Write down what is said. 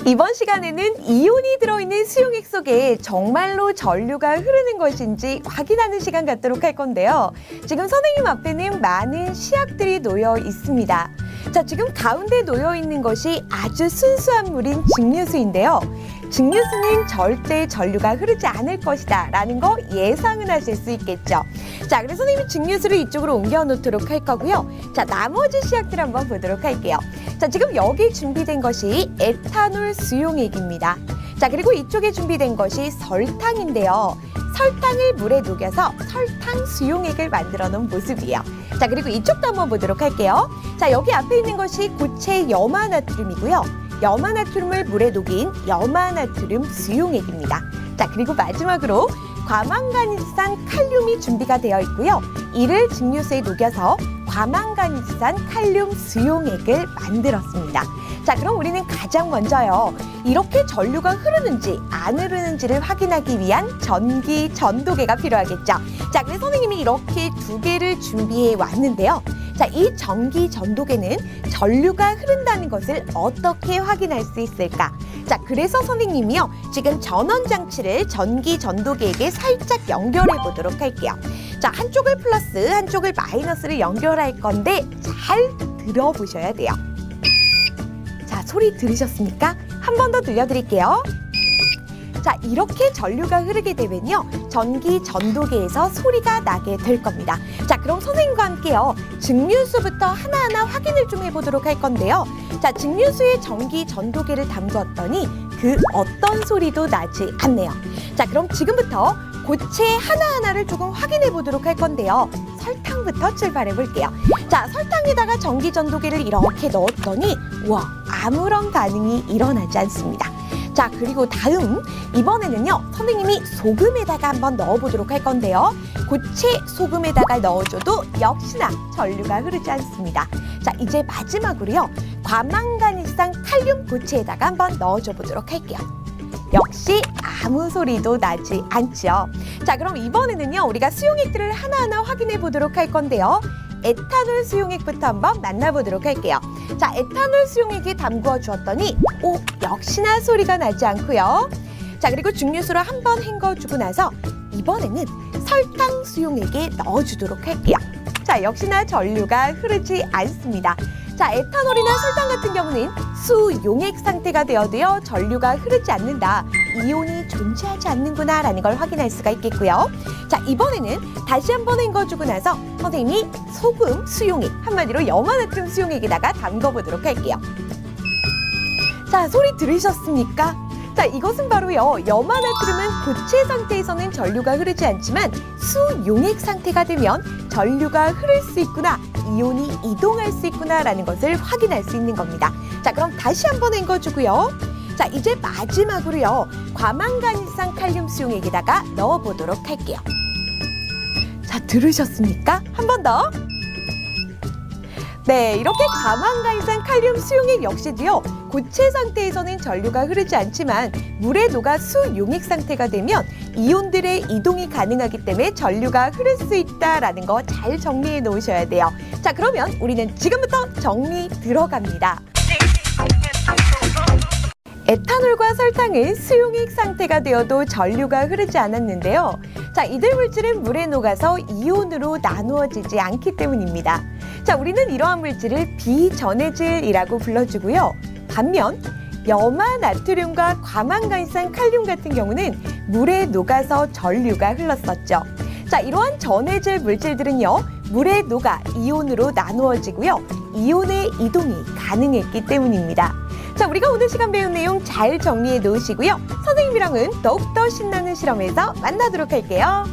이번 시간에는 이온이 들어있는 수용액 속에 정말로 전류가 흐르는 것인지 확인하는 시간 갖도록 할 건데요. 지금 선생님 앞에는 많은 시약들이 놓여 있습니다. 자, 지금 가운데 놓여 있는 것이 아주 순수한 물인 증류수인데요. 증류수는 절대 전류가 흐르지 않을 것이다 라는 거 예상은 하실 수 있겠죠. 자, 그래서 선생님이 증류수를 이쪽으로 옮겨 놓도록 할 거고요. 자, 나머지 시약들 한번 보도록 할게요. 자, 지금 여기 준비된 것이 에탄올 수용액입니다. 자, 그리고 이쪽에 준비된 것이 설탕인데요. 설탕을 물에 녹여서 설탕 수용액을 만들어 놓은 모습이에요. 자, 그리고 이쪽도 한번 보도록 할게요. 자, 여기 앞에 있는 것이 고체 염화나트륨이고요. 염화나트륨을 물에 녹인 염화나트륨 수용액입니다. 자, 그리고 마지막으로 과망간이산 칼륨이 준비가 되어 있고요. 이를 증류수에 녹여서 과망간이산 칼륨 수용액을 만들었습니다. 자, 그럼 우리는 가장 먼저요, 이렇게 전류가 흐르는지 안 흐르는지를 확인하기 위한 전기 전도계가 필요하겠죠. 자, 그래서 선생님이 이렇게 두 개를 준비해 왔는데요. 자, 이 전기 전도계는 전류가 흐른다는 것을 어떻게 확인할 수 있을까? 자, 그래서 선생님이요, 지금 전원장치를 전기 전도계에게 살짝 연결해 보도록 할게요. 자, 한쪽을 플러스, 한쪽을 마이너스를 연결할 건데 잘 들어보셔야 돼요. 자, 소리 들으셨습니까? 한 번 더 들려드릴게요. 자, 이렇게 전류가 흐르게 되면요, 전기 전도계에서 소리가 나게 될 겁니다. 자, 그럼 선생님과 함께요, 증류수부터 하나하나 확인을 좀 해보도록 할 건데요. 자, 증류수에 전기 전도계를 담궜더니 그 어떤 소리도 나지 않네요. 자, 그럼 지금부터 고체 하나하나를 조금 확인해 보도록 할 건데요. 설탕부터 출발해 볼게요. 자, 설탕에다가 전기 전도계를 이렇게 넣었더니 우와, 아무런 반응이 일어나지 않습니다. 자, 그리고 다음, 이번에는요, 선생님이 소금에다가 한번 넣어보도록 할 건데요. 고체 소금에다가 넣어줘도 역시나 전류가 흐르지 않습니다. 자, 이제 마지막으로요, 과망간이산 칼륨 고체에다가 한번 넣어줘 보도록 할게요. 역시 아무 소리도 나지 않죠. 자, 그럼 이번에는요, 우리가 수용액들을 하나하나 확인해 보도록 할 건데요. 에탄올 수용액부터 한번 만나보도록 할게요. 자, 에탄올 수용액에 담궈 주었더니 역시나 소리가 나지 않고요. 자, 그리고 증류수로 한번 헹궈주고 나서 이번에는 설탕 수용액에 넣어주도록 할게요. 자, 역시나 전류가 흐르지 않습니다. 자, 에탄올이나 설탕 같은 경우는 수용액 상태가 되어도요, 전류가 흐르지 않는다, 이온이 존재하지 않는구나 라는 걸 확인할 수가 있겠고요. 자, 이번에는 다시 한번 헹궈주고 나서 선생님이 소금 수용액, 한마디로 염화나트륨 수용액에다가 담궈보도록 할게요. 자, 소리 들으셨습니까? 자, 이것은 바로요, 염화나트륨은 고체 상태에서는 전류가 흐르지 않지만 수용액 상태가 되면 전류가 흐를 수 있구나, 이온이 이동할 수 있구나 라는 것을 확인할 수 있는 겁니다. 자, 그럼 다시 한번 헹궈주고요. 자, 이제 마지막으로요, 과망간이산 칼륨 수용액에다가 넣어보도록 할게요. 자, 들으셨습니까? 한 번 더. 네, 이렇게 과망간이산 칼륨 수용액 역시도요, 고체 상태에서는 전류가 흐르지 않지만 물에 녹아 수용액 상태가 되면 이온들의 이동이 가능하기 때문에 전류가 흐를 수 있다라는 거 잘 정리해 놓으셔야 돼요. 자, 그러면 우리는 지금부터 정리 들어갑니다. 에탄올과 설탕은 수용액 상태가 되어도 전류가 흐르지 않았는데요. 자, 이들 물질은 물에 녹아서 이온으로 나누어지지 않기 때문입니다. 자, 우리는 이러한 물질을 비전해질이라고 불러주고요. 반면 염화나트륨과 과망간이산 칼륨 같은 경우는 물에 녹아서 전류가 흘렀었죠. 자, 이러한 전해질 물질들은요, 물에 녹아 이온으로 나누어지고요, 이온의 이동이 가능했기 때문입니다. 자, 우리가 오늘 시간 배운 내용 잘 정리해 놓으시고요. 선생님이랑은 더욱더 신나는 실험에서 만나도록 할게요.